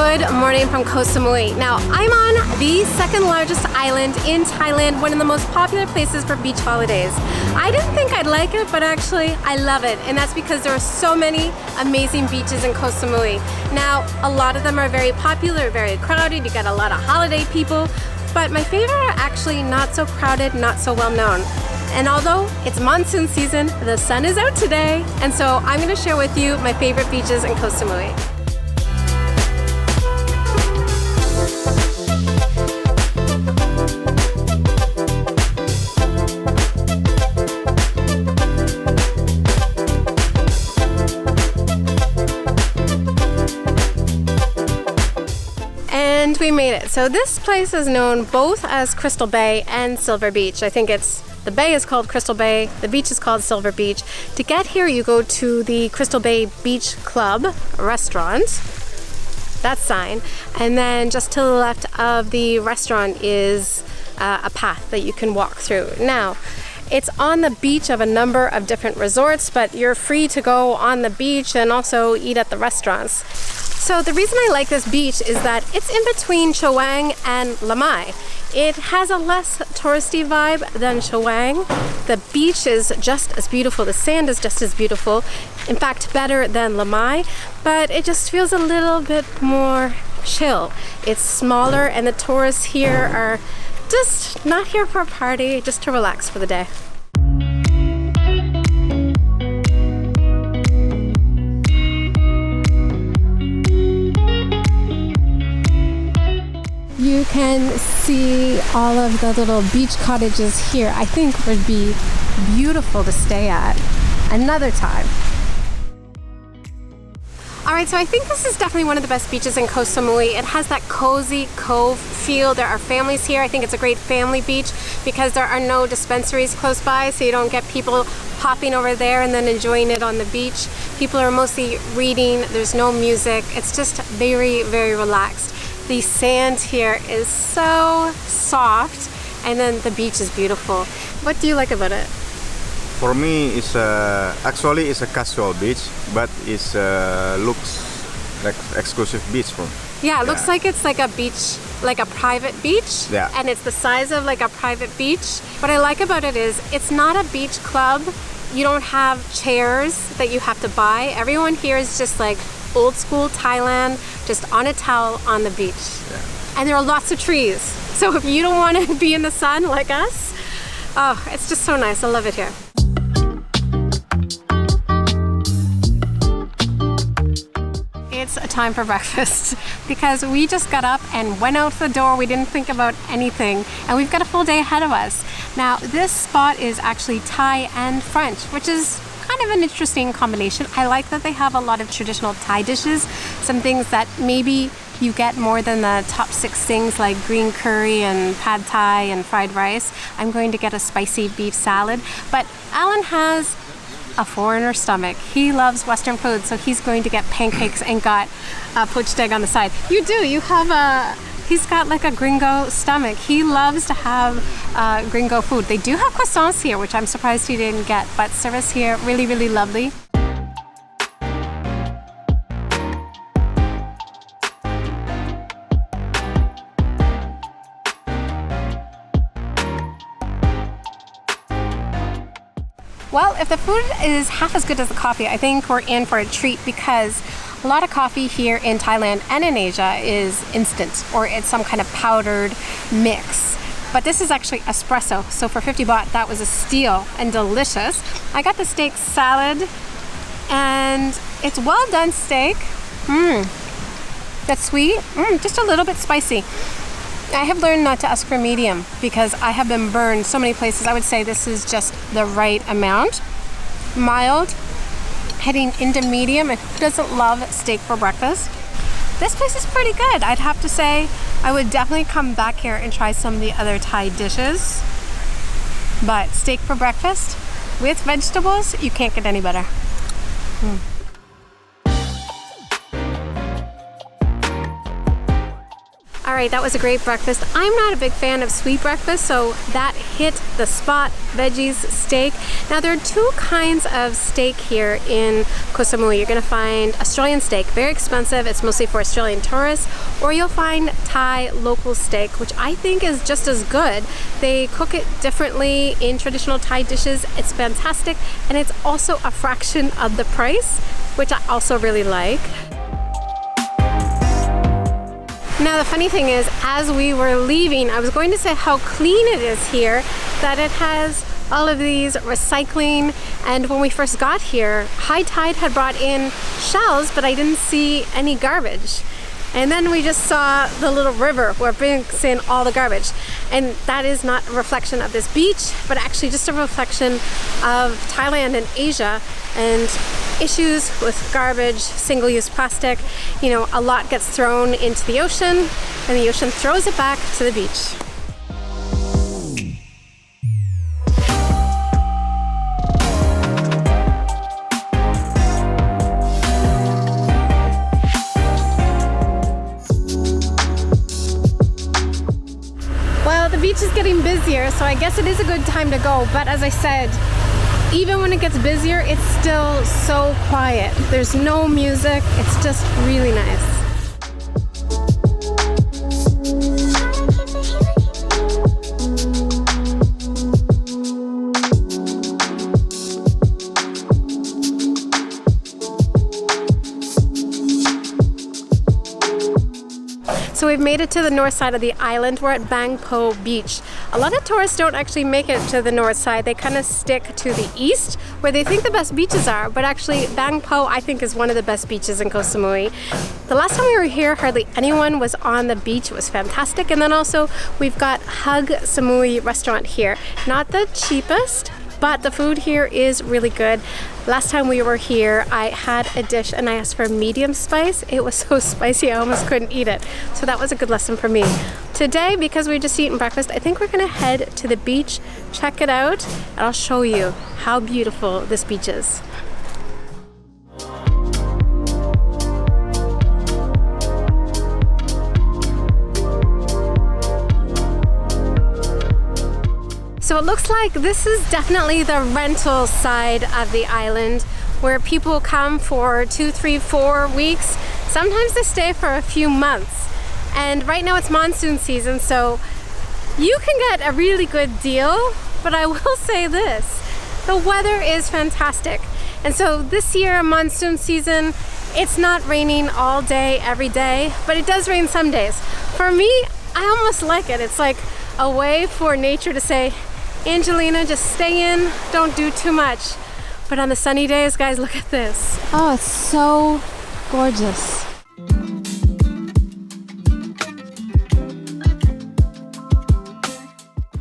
Good morning from Koh Samui. Now, I'm on the second largest island in Thailand, one of the most popular places for beach holidays. I didn't think I'd like it, but actually I love it, and that's because there are so many amazing beaches in Koh Samui. Now, a lot of them are very popular, very crowded, you get a lot of holiday people, but my favorite are actually not so crowded, not so well known. And although it's monsoon season, the sun is out today, and so I'm going to share with you my favorite beaches in Koh Samui. And we made it. So this place is known both as Crystal Bay and Silver Beach. I think the bay is called Crystal Bay, the beach is called Silver Beach. To get here, you go to the Crystal Bay Beach Club restaurant, that sign, and then just to the left of the restaurant is a path that you can walk through. Now, it's on the beach of a number of different resorts, but you're free to go on the beach and also eat at the restaurants. So the reason I like this beach is that it's in between Chaweng and Lamai. It has a less touristy vibe than Chaweng. The beach is just as beautiful, the sand is just as beautiful, in fact better than Lamai, but it just feels a little bit more chill. It's smaller and the tourists here are just not here for a party, just to relax for the day. You can see all of the little beach cottages here. I think would be beautiful to stay at another time. Alright, so I think this is definitely one of the best beaches in Koh Samui. It has that cozy cove feel. There are families here. I think it's a great family beach because there are no dispensaries close by, so you don't get people hopping over there and then enjoying it on the beach. People are mostly reading. There's no music. It's just very, very relaxed. The sand here is so soft, and then the beach is beautiful. What do you like about it? For me, it's actually it's a casual beach, but it looks like exclusive beach for me. Yeah, it looks like it's like a beach, like a private beach, Yeah. and it's the size of like a private beach. What I like about it is it's not a beach club. You don't have chairs that you have to buy. Everyone here is just like old school Thailand, just on a towel on the beach. Yeah. And there are lots of trees. So if you don't want to be in the sun like us, oh, it's just so nice. I love it here. It's time for breakfast because we just got up and went out the door. We didn't think about anything, and we've got a full day ahead of us. Now, this spot is actually Thai and French, which is kind of an interesting combination. I like that they have a lot of traditional Thai dishes, some things that maybe you get more than the top 6 things like green curry and pad thai and fried rice. I'm going to get a spicy beef salad, but Alan has a foreigner stomach. He loves Western food, so he's going to get pancakes and got a poached egg on the side. You do, you have he's got like a gringo stomach. He loves to have gringo food. They do have croissants here, which I'm surprised he didn't get, but service here, really, really lovely. Well, if the food is half as good as the coffee, I think we're in for a treat because a lot of coffee here in Thailand and in Asia is instant, or it's some kind of powdered mix. But this is actually espresso, so for 50 baht, that was a steal and delicious. I got the steak salad, and it's well done steak. That's sweet, just a little bit spicy. I have learned not to ask for medium because I have been burned so many places. I would say this is just the right amount. Mild, heading into medium, and who doesn't love steak for breakfast? This place is pretty good. I'd have to say I would definitely come back here and try some of the other Thai dishes. But steak for breakfast with vegetables, you can't get any better. right, that was a great breakfast. I'm not a big fan of sweet breakfast, so that hit the spot. Veggies, steak. Now there are two kinds of steak here in Koh Samui. You're going to find Australian steak, very expensive. It's mostly for Australian tourists. Or you'll find Thai local steak, which I think is just as good. They cook it differently in traditional Thai dishes. It's fantastic, and it's also a fraction of the price, which I also really like. Now the funny thing is, as we were leaving, I was going to say how clean it is here, that it has all of these recycling, and when we first got here, high tide had brought in shells, but I didn't see any garbage. And then we just saw the little river where it brings in all the garbage. And that is not a reflection of this beach, but actually just a reflection of Thailand and Asia and issues with garbage, single-use plastic. You know, a lot gets thrown into the ocean, and the ocean throws it back to the beach. The beach is getting busier, so I guess it is a good time to go, but as I said, even when it gets busier, it's still so quiet. There's no music, it's just really nice. So we've made it to the north side of the island. We're at Bang Po Beach. A lot of tourists don't actually make it to the north side. They kind of stick to the east where they think the best beaches are, but actually Bang Po I think is one of the best beaches in Koh Samui. The last time we were here, hardly anyone was on the beach. It was fantastic. And then also we've got Hug Samui restaurant here. Not the cheapest, but the food here is really good. Last time we were here, I had a dish and I asked for medium spice. It was so spicy, I almost couldn't eat it. So that was a good lesson for me. Today, because we just eaten breakfast, I think we're gonna head to the beach, check it out, and I'll show you how beautiful this beach is. So it looks like this is definitely the rental side of the island where people come for 2, 3, 4 weeks. Sometimes they stay for a few months. And right now it's monsoon season, so you can get a really good deal, but I will say this, the weather is fantastic. And so this year, monsoon season, it's not raining all day, every day, but it does rain some days. For me, I almost like it. It's like a way for nature to say, Angelina, just stay in, don't do too much. But on the sunny days, guys, look at this. Oh, it's so gorgeous.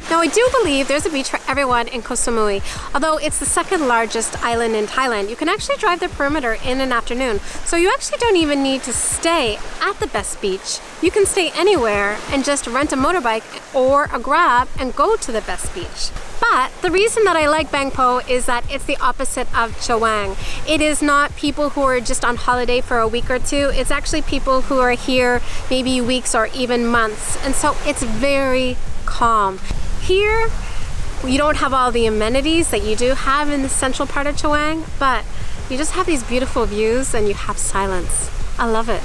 Now, I do believe there's a beach for everyone in Koh Samui. Although it's the second largest island in Thailand, you can actually drive the perimeter in an afternoon. So you actually don't even need to stay at the best beach. You can stay anywhere and just rent a motorbike or a Grab and go to the best beach. But the reason that I like Bang Po is that it's the opposite of Chaweng. It is not people who are just on holiday for a week or two. It's actually people who are here maybe weeks or even months. And so it's very calm. Here, you don't have all the amenities that you do have in the central part of Chaweng, but you just have these beautiful views and you have silence. I love it.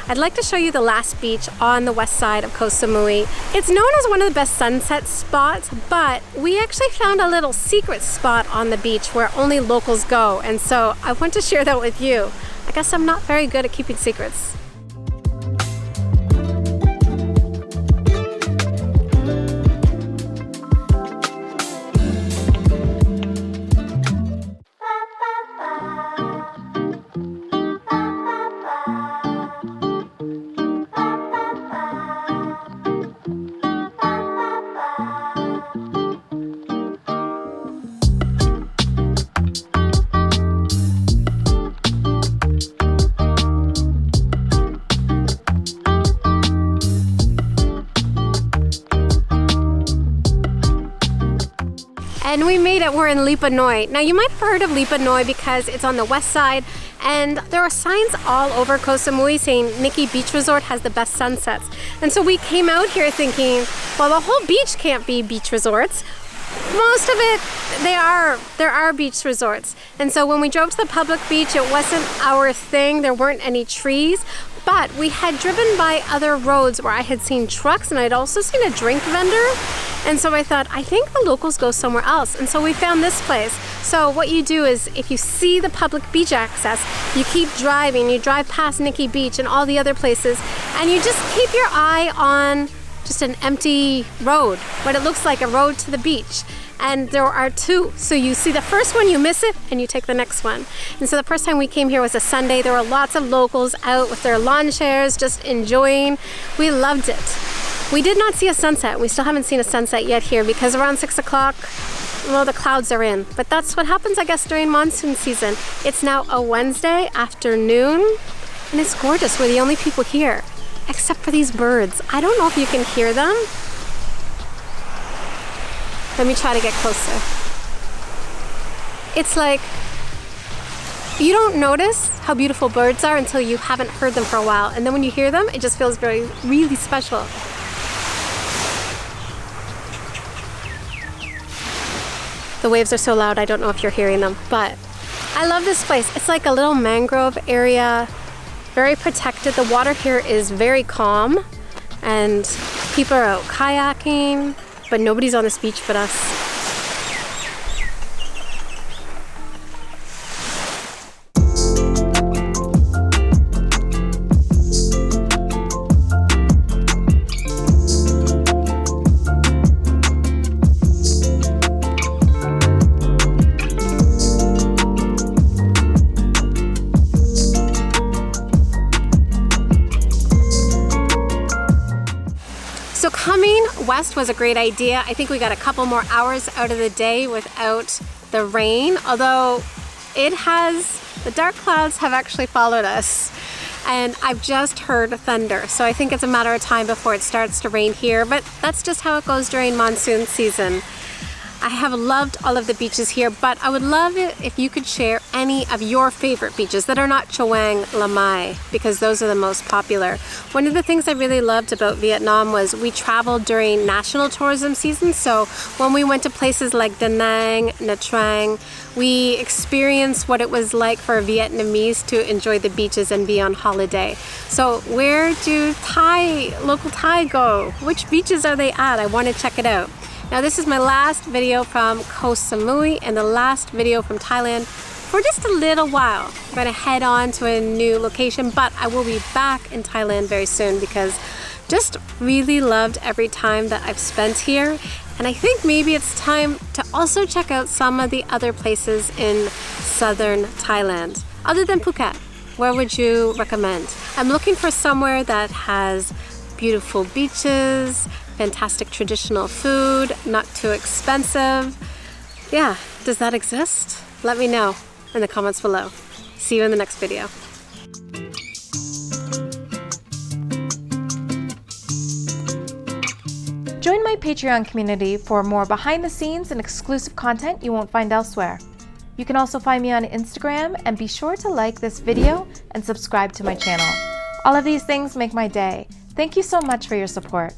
I'd like to show you the last beach on the west side of Koh Samui. It's known as one of the best sunset spots, but we actually found a little secret spot on the beach where only locals go, and so I want to share that with you. I guess I'm not very good at keeping secrets. And we made it, we're in Lipa Noi. Now you might have heard of Lipa Noi because it's on the west side And there are signs all over Koh Samui saying Nikki Beach Resort has the best sunsets. And so we came out here thinking, well, the whole beach can't be beach resorts. Most of it, there are beach resorts. And so when we drove to the public beach, it wasn't our thing. There weren't any trees, but we had driven by other roads where I had seen trucks and I'd also seen a drink vendor. And so I thought, I think the locals go somewhere else. And so we found this place. So what you do is if you see the public beach access, you keep driving, you drive past Nikki Beach and all the other places, and you just keep your eye on just an empty road, what it looks like a road to the beach. And there are two. So you see the first one, you miss it, and you take the next one. And so the first time we came here was a Sunday. There were lots of locals out with their lawn chairs, just enjoying. We loved it. We did not see a sunset. We still haven't seen a sunset yet here because around 6 o'clock, well, the clouds are in. But that's what happens, I guess, during monsoon season. It's now a Wednesday afternoon, and it's gorgeous. We're the only people here, except for these birds. I don't know if you can hear them. Let me try to get closer. It's like, you don't notice how beautiful birds are until you haven't heard them for a while. And then when you hear them, it just feels really special. The waves are so loud, I don't know if you're hearing them, but I love this place. It's like a little mangrove area, very protected. The water here is very calm, and people are out kayaking, but nobody's on this beach but us. So coming west was a great idea. I think we got a couple more hours out of the day without the rain, although the dark clouds have actually followed us. And I've just heard thunder. So I think it's a matter of time before it starts to rain here, but that's just how it goes during monsoon season. I have loved all of the beaches here, but I would love it if you could share any of your favorite beaches that are not Choang Lamai, because those are the most popular. One of the things I really loved about Vietnam was we traveled during national tourism season. So when we went to places like Da Nang, Nha Trang, we experienced what it was like for Vietnamese to enjoy the beaches and be on holiday. So where do local Thai go? Which beaches are they at? I want to check it out. Now this is my last video from Koh Samui and the last video from Thailand for just a little while. I'm going to head on to a new location, but I will be back in Thailand very soon because just really loved every time that I've spent here. And I think maybe it's time to also check out some of the other places in southern Thailand. Other than Phuket, where would you recommend? I'm looking for somewhere that has beautiful beaches, fantastic traditional food, not too expensive. Yeah, does that exist? Let me know in the comments below. See you in the next video. Join my Patreon community for more behind the scenes and exclusive content you won't find elsewhere. You can also find me on Instagram, and be sure to like this video and subscribe to my channel. All of these things make my day. Thank you so much for your support.